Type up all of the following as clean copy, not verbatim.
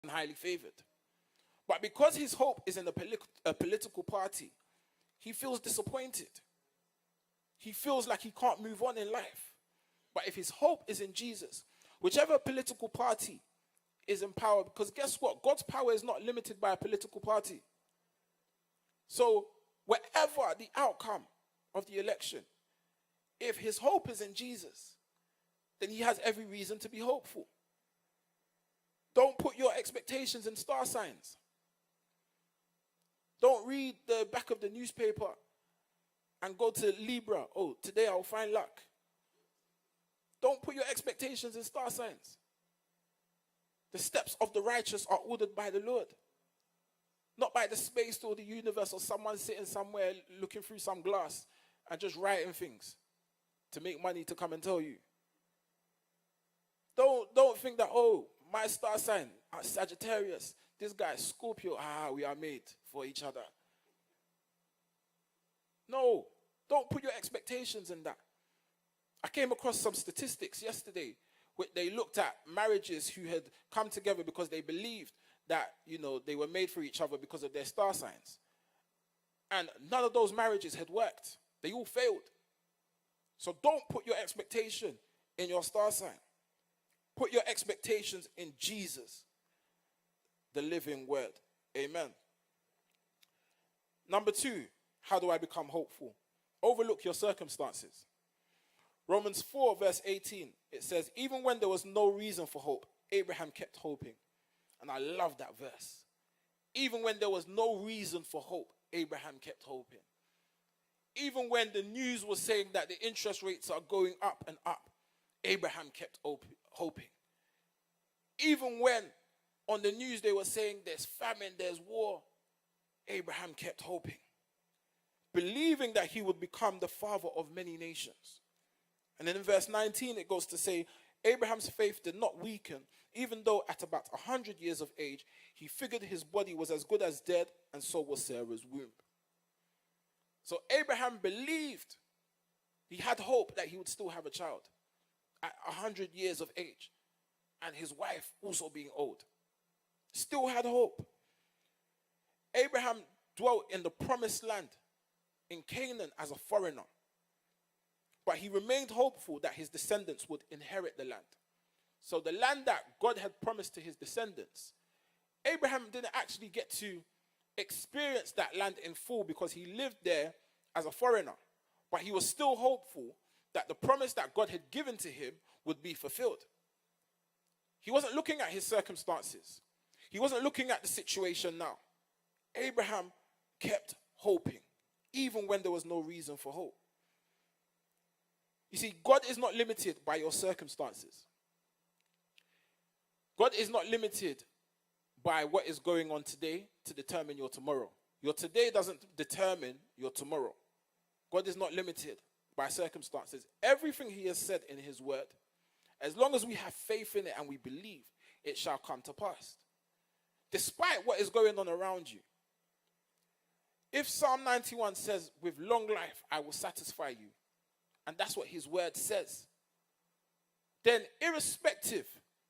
and highly favored. But because his hope is in a political party, he feels disappointed. He feels like he can't move on in life. But if his hope is in Jesus, whichever political party is in power, because guess what? God's power is not limited by a political party. So wherever the outcome of the election, if his hope is in Jesus, then he has every reason to be hopeful. Don't put your expectations in star signs. Don't read the back of the newspaper and go to Libra. Oh, today I'll find luck. Don't put your expectations in star signs. The steps of the righteous are ordered by the Lord. Not by the space or the universe or someone sitting somewhere looking through some glass and just writing things to make money to come and tell you. Don't think that, oh, my star sign, Sagittarius, this guy, Scorpio, we are made for each other. No, don't put your expectations in that. I came across some statistics yesterday where they looked at marriages who had come together because they believed that, they were made for each other because of their star signs. And none of those marriages had worked. They all failed. So don't put your expectation in your star sign. Put your expectations in Jesus, the living word. Amen. Number 2, how do I become hopeful? Overlook your circumstances. Romans 4 verse 18, it says, even when there was no reason for hope, Abraham kept hoping. And I love that verse. Even when there was no reason for hope, Abraham kept hoping. Even when the news was saying that the interest rates are going up and up, Abraham kept hoping. Even when on the news they were saying there's famine, there's war, Abraham kept hoping. Believing that he would become the father of many nations. And then in verse 19 it goes to say, Abraham's faith did not weaken, even though at about 100 years of age, he figured his body was as good as dead, and so was Sarah's womb. So Abraham believed, he had hope that he would still have a child at 100 years of age, and his wife also being old. Still had hope. Abraham dwelt in the promised land in Canaan as a foreigner, but he remained hopeful that his descendants would inherit the land. So the land that God had promised to his descendants, Abraham didn't actually get to experience that land in full because he lived there as a foreigner. But he was still hopeful that the promise that God had given to him would be fulfilled. He wasn't looking at his circumstances. He wasn't looking at the situation now. Abraham kept hoping, even when there was no reason for hope. You see, God is not limited by your circumstances. God is not limited by what is going on today to determine your tomorrow. Your today doesn't determine your tomorrow. God is not limited by circumstances. Everything he has said in his word, as long as we have faith in it and we believe, it shall come to pass. Despite what is going on around you. If Psalm 91 says, with long life I will satisfy you, and that's what his word says, then irrespective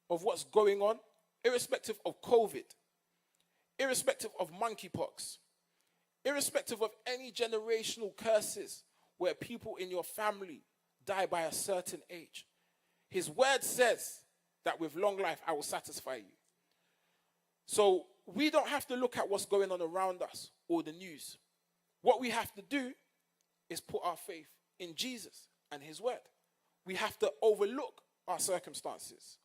of what's going on, irrespective of COVID, irrespective of monkeypox, irrespective of any generational curses where people in your family die by a certain age, his word says that with long life I will satisfy you. So we don't have to look at what's going on around us or the news. What we have to do is put our faith in Jesus and his word. We have to overlook our circumstances.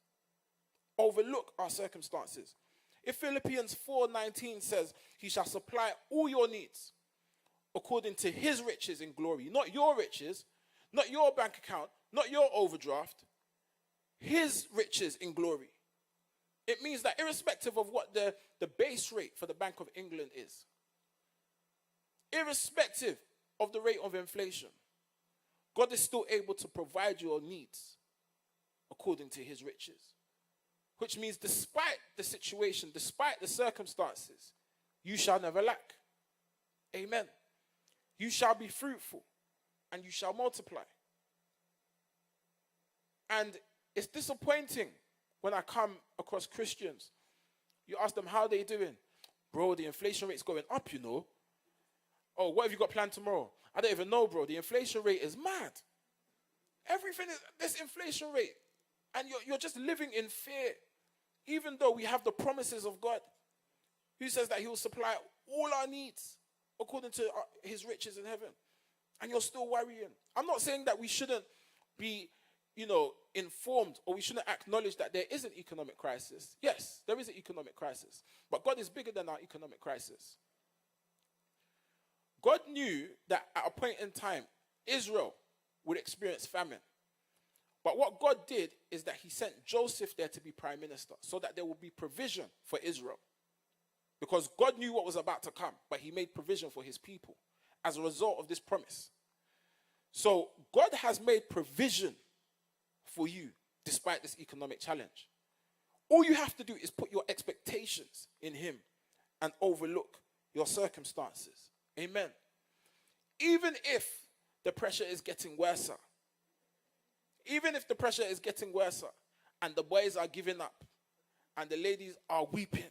Overlook our circumstances. If Philippians 4:19 says, he shall supply all your needs according to his riches in glory, not your riches, not your bank account, not your overdraft, his riches in glory. It means that irrespective of what the base rate for the Bank of England is, irrespective of the rate of inflation, God is still able to provide your needs according to his riches. Which means despite the situation, despite the circumstances, you shall never lack. Amen. You shall be fruitful and you shall multiply. And it's disappointing when I come across Christians You ask them, how are they doing? Bro, the inflation rate's going up, you know. Oh, what have you got planned tomorrow? I don't even know, bro. The inflation rate is mad. Everything is this inflation rate. And you're just living in fear. Even though we have the promises of God, who says that he will supply all our needs according to his riches in heaven. And you're still worrying. I'm not saying that we shouldn't be, informed, or we shouldn't acknowledge that there is an economic crisis. Yes, there is an economic crisis. But God is bigger than our economic crisis. God knew that at a point in time, Israel would experience famine. But what God did is that he sent Joseph there to be prime minister so that there will be provision for Israel. Because God knew what was about to come, but he made provision for his people as a result of this promise. So God has made provision for you despite this economic challenge. All you have to do is put your expectations in him and overlook your circumstances. Amen. Even if the pressure is getting worse, even if the pressure is getting worse and the boys are giving up and the ladies are weeping